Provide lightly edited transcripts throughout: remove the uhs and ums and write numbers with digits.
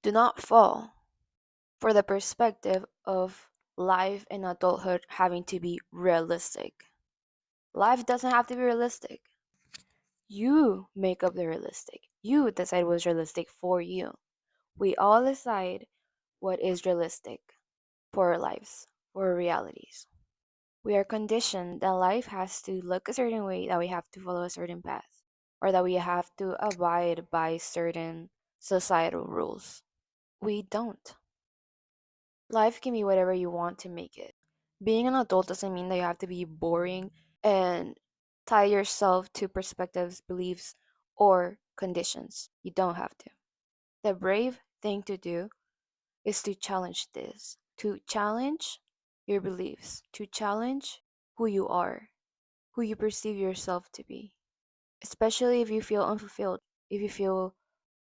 Do not fall for the perspective of life and adulthood having to be realistic. Life doesn't have to be realistic. You make up the realistic. You decide what's realistic for you. We all decide what is realistic for our lives, for our realities. We are conditioned that life has to look a certain way, that we have to follow a certain path, or that we have to abide by certain societal rules. We don't. Life can be whatever you want to make it. Being an adult doesn't mean that you have to be boring and tie yourself to perspectives, beliefs, or conditions. You don't have to. The brave thing to do is to challenge this, to challenge your beliefs, to challenge who you are, who you perceive yourself to be. Especially if you feel unfulfilled, if you feel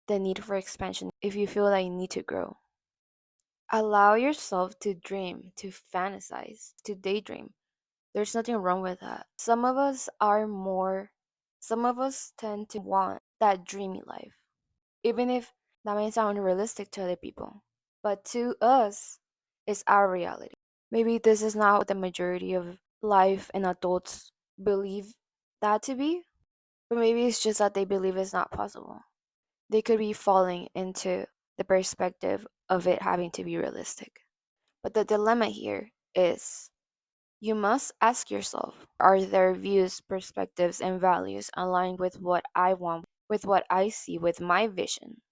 the need for expansion, if you feel that you need to grow. Allow yourself to dream, to fantasize, to daydream. There's nothing wrong with that. Some of us tend to want that dreamy life, even if that may sound unrealistic to other people. But to us, it's our reality. Maybe this is not what the majority of life and adults believe that to be, but maybe it's just that they believe it's not possible. They could be falling into the perspective of it having to be realistic. But the dilemma here is you must ask yourself, are their views, perspectives, and values aligned with what I want, with what I see, with my vision?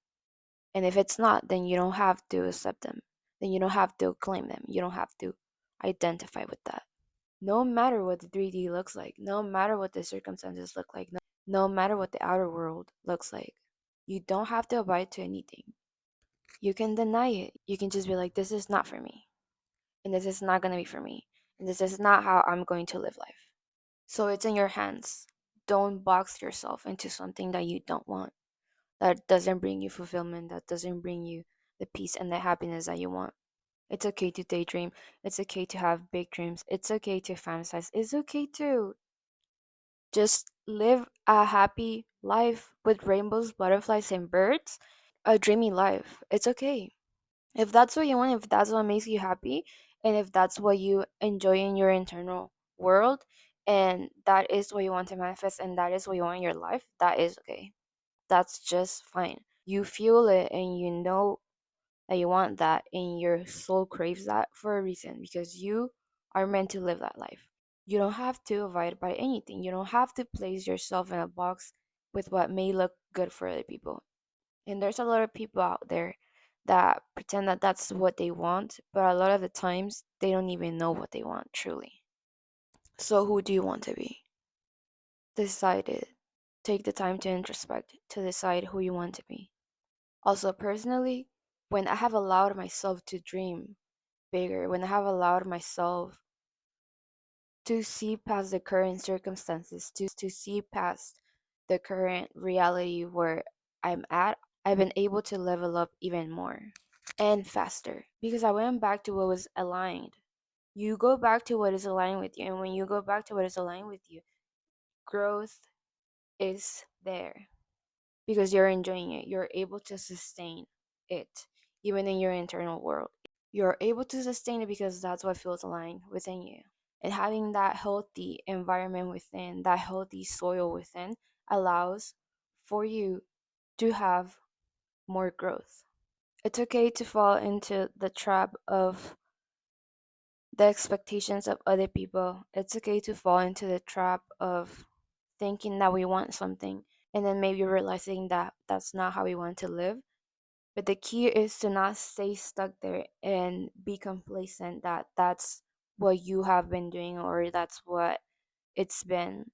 And if it's not, then you don't have to accept them. Then you don't have to claim them. You don't have to identify with that. No matter what the 3D looks like, no matter what the circumstances look like, no matter what the outer world looks like, you don't have to abide to anything. You can deny it. You can just be like, this is not for me. And this is not going to be for me. And this is not how I'm going to live life. So it's in your hands. Don't box yourself into something that you don't want, that doesn't bring you fulfillment, that doesn't bring you the peace and the happiness that you want. It's okay to daydream. It's okay to have big dreams. It's okay to fantasize. It's okay to just live a happy life with rainbows, butterflies, and birds. A dreamy life. It's okay. If that's what you want, if that's what makes you happy, and if that's what you enjoy in your internal world, and that is what you want to manifest, and that is what you want in your life, that is okay. That's just fine. You feel it and you know that you want that, and your soul craves that for a reason because you are meant to live that life. You don't have to abide by anything. You don't have to place yourself in a box with what may look good for other people. And there's a lot of people out there that pretend that that's what they want, but a lot of the times they don't even know what they want truly. So, who do you want to be? Decide it. Take the time to introspect to decide who you want to be. Also, personally, when I have allowed myself to dream bigger, when I have allowed myself to see past the current circumstances, to see past the current reality where I'm at, I've been able to level up even more and faster because I went back to what was aligned. You go back to what is aligned with you, and when you go back to what is aligned with you, growth is there because you're enjoying it. You're able to sustain it even in your internal world. You're able to sustain it because that's what feels aligned within you. And having that healthy environment within, that healthy soil within, allows for you to have more growth. It's okay to fall into the trap of the expectations of other people. It's okay to fall into the trap of thinking that we want something and then maybe realizing that that's not how we want to live. But the key is to not stay stuck there and be complacent that that's what you have been doing or that's what it's been.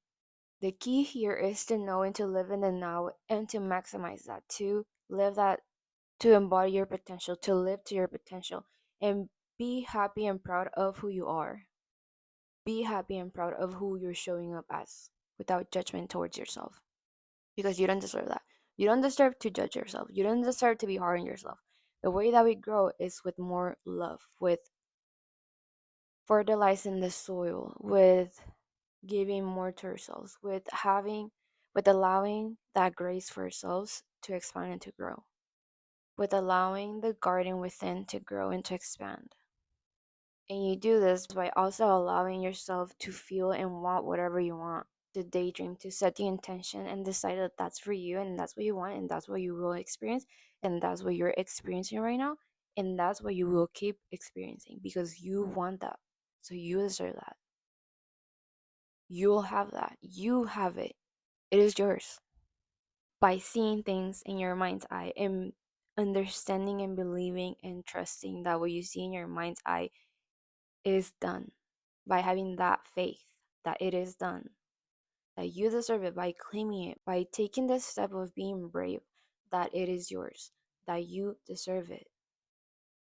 The key here is to know and to live in the now and to maximize that, to live that, to embody your potential, to live to your potential, and be happy and proud of who you are. Be happy and proud of who you're showing up as without judgment towards yourself because you don't deserve that. You don't deserve to judge yourself. You don't deserve to be hard on yourself. The way that we grow is with more love, with fertilizing the soil, with giving more to ourselves, with allowing that grace for ourselves to expand and to grow. with allowing the garden within to grow and to expand. And you do this by also allowing yourself to feel and want whatever you want, to daydream, to set the intention and decide that that's for you and that's what you want and that's what you will experience and that's what you're experiencing right now and that's what you will keep experiencing because you want that. So you deserve that. You'll have that. You have it. It is yours. By seeing things in your mind's eye and understanding and believing and trusting that what you see in your mind's eye is done, by having that faith that it is done, that you deserve it, by claiming it, by taking the step of being brave, that it is yours, that you deserve it,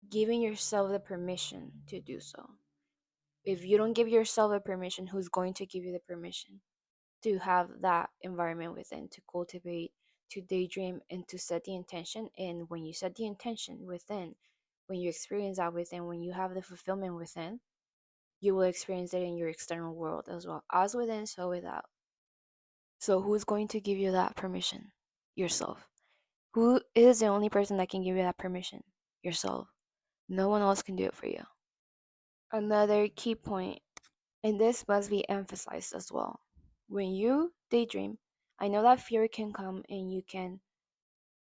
giving yourself the permission to do so. If you don't give yourself a permission, who's going to give you the permission to have that environment within, to cultivate, to daydream, and to set the intention? And when you set the intention within, when you experience that within, when you have the fulfillment within, you will experience it in your external world as well, as within, so without. So, who's going to give you that permission? Yourself. Who is the only person that can give you that permission? Yourself. No one else can do it for you. Another key point, and this must be emphasized as well. When you daydream, I know that fear can come and you can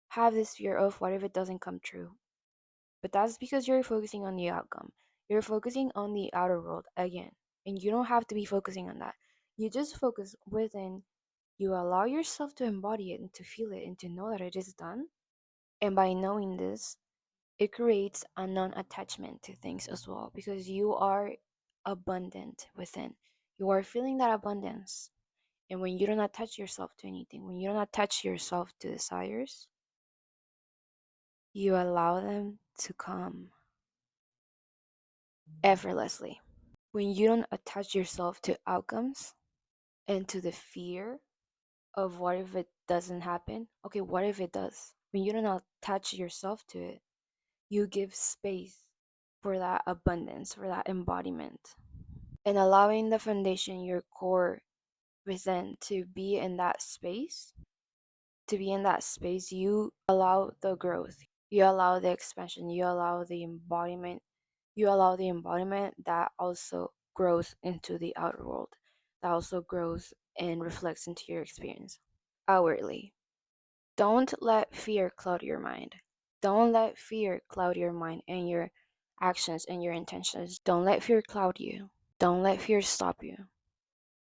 have this fear of what if it doesn't come true. But that's because you're focusing on the outcome. You're focusing on the outer world again. And you don't have to be focusing on that. You just focus within, you allow yourself to embody it and to feel it and to know that it is done. And by knowing this, it creates a non attachment to things as well because you are abundant within. You are feeling that abundance. And when you don't attach yourself to anything, when you don't attach yourself to desires, you allow them to come effortlessly. When you don't attach yourself to outcomes and to the fear of what if it doesn't happen, okay, what if it does? When you don't attach yourself to it, you give space for that abundance, for that embodiment, and allowing the foundation, your core within, to be in that space. To be in that space, you allow the growth, you allow the expansion, you allow the embodiment, you allow the embodiment that also grows into the outer world, that also grows and reflects into your experience outwardly. Don't let fear cloud your mind. Don't let fear cloud your mind and your actions and your intentions. Don't let fear cloud you. Don't let fear stop you.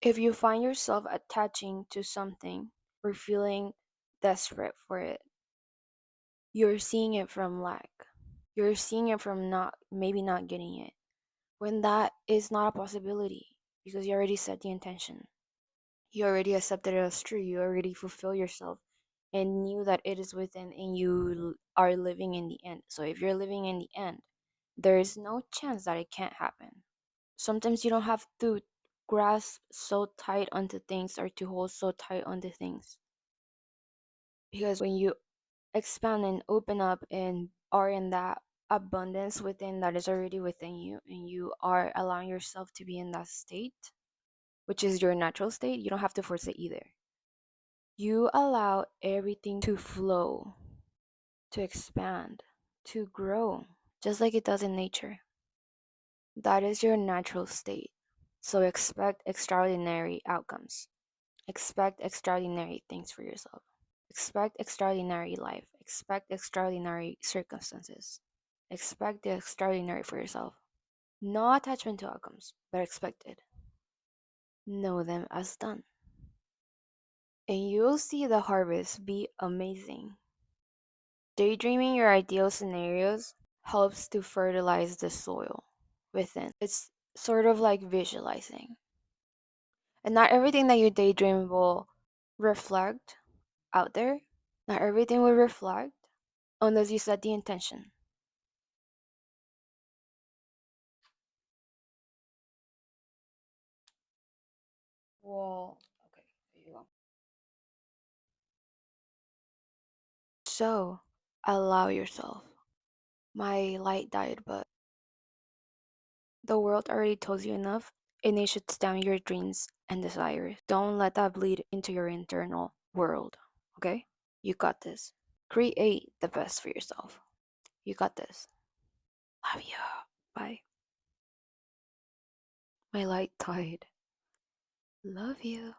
If you find yourself attaching to something or feeling desperate for it, you're seeing it from lack. You're seeing it from not, maybe not getting it, when that is not a possibility because you already set the intention. You already accepted it as true. You already fulfill yourself and knew that it is within and you are living in the end. So if you're living in the end, there is no chance that it can't happen. Sometimes you don't have to grasp so tight onto things or to hold so tight onto things. Because when you expand and open up and are in that abundance within that is already within you and you are allowing yourself to be in that state, which is your natural state, you don't have to force it either. You allow everything to flow, to expand, to grow, just like it does in nature. That is your natural state. So expect extraordinary outcomes. Expect extraordinary things for yourself. Expect extraordinary life. Expect extraordinary circumstances. Expect the extraordinary for yourself. No attachment to outcomes, but expected. Know them as done. And you will see the harvest be amazing. Daydreaming your ideal scenarios helps to fertilize the soil within. It's sort of like visualizing. And not everything that you daydream will reflect out there. Not everything will reflect unless you set the intention. Well, okay, there you go. So, allow yourself. My light died, but the world already told you enough, and it should stem your dreams and desires. Don't let that bleed into your internal world, okay? You got this. Create the best for yourself. You got this. Love you. Bye. My light died. Love you.